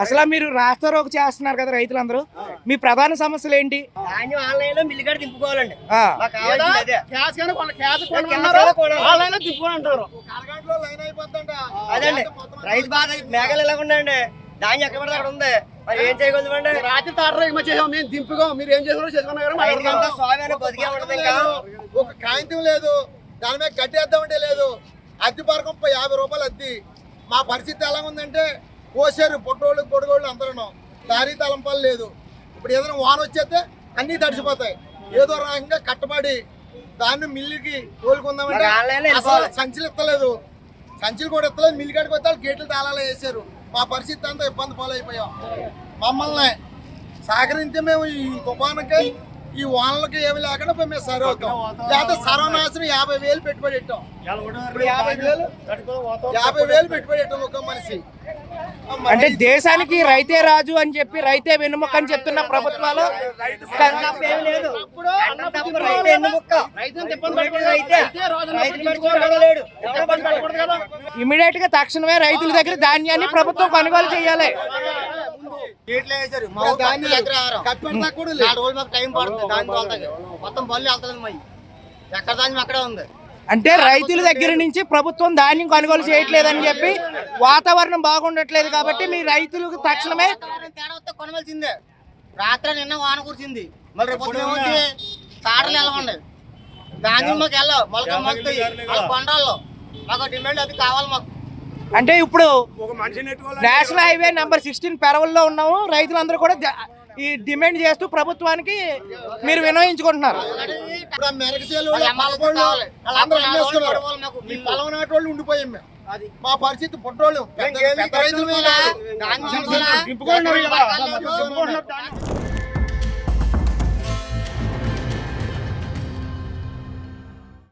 అసలు మీరు రాస్తారోకు చేస్తున్నారు కదా రైతులందరూ, మీ ప్రధాన సమస్యలు ఏంటి? ధాన్యం ఆన్లైన్ లో మిల్లు కాడ దింపుకోవాలండి. అదండి రైతు బాధ. మేఘాలు ఎలా ఉండండి, ధాన్యం ఎక్కడ పడితే అక్కడ ఉంది, మరి ఏం చేయగలమండి? రాత్రి తాటరా మేము దింపుకో, మీరు ఏం చేసుకున్నారో స్వామి బతికే ఉండదు. ఇంకా ఒక కాగితం లేదు, దాని మీద కట్టేద్దామంటే లేదు. అద్దె పరకం 50 రూపాయలు అద్దె. మా పరిస్థితి ఎలా ఉందంటే కోసారు పొట్టోళ్ళు పొడుగోళ్ళు అందరూ, దారి తలంపాలు లేదు. ఇప్పుడు ఏదైనా వాన వచ్చేస్తే అన్నీ తడిసిపోతాయి. ఏదో రకంగా కట్టబడి దాన్ని మిల్లుకి తోలుకుందామంటే అసలు సంచులు ఎత్తలేదు, సంచులు కూడా ఎత్తలేదు. మిల్లు కాడికి వస్తే గేట్లు తాళాలు వేసారు. మా పరిస్థితి అంతా ఇబ్బంది పాలైపోయాం. మమ్మల్ని సహకరిస్తే మేము ఈ తుఫానుకి ఈ వానలకి ఏమి లేకుండా మేము సరి అవుతాం. లేకపోతే సర్వనాశనం 50,000 పెట్టుబడి పెట్టాం. ఇప్పుడు 50,000 పెట్టుబడి పెట్టాం ఒక మనిషి. అంటే దేశానికి రైతే రాజు అని చెప్పి, రైతే వెన్నుముక్క అని చెప్తున్న ప్రభుత్వాలు ఇమీడియట్ గా తక్షణమే రైతుల దగ్గర ధాన్యాన్ని ప్రభుత్వం కొనుగోలు చేయాలి. అంటే రైతుల దగ్గర నుంచి ప్రభుత్వం ధాన్యం కొనుగోలు చేయట్లేదని చెప్పి, వాతావరణం బాగుండట్లేదు కాబట్టి మీ రైతులకు తక్షణమే కొనవలసిందే. రాత్రి నిన్న వాన కురిసింది, మళ్ళీ రేపు తాటలు వెళ్ళమండి. ధాన్యం మాకు వెళ్ళవు, మొలక మొలుతాయి కొండల్లో. మాకు డిమాండ్ అది కావాలి మాకు. అంటే ఇప్పుడు నేషనల్ హైవే నెంబర్ 16 పెరవల్లో ఉన్నాము. రైతులందరూ కూడా ఈ డిమాండ్ చేస్తూ ప్రభుత్వానికి మీరు వినయించుకుంటున్నారు. ఉండిపోయాం మేము. మా పరిస్థితి పొట్టోళ్ళు.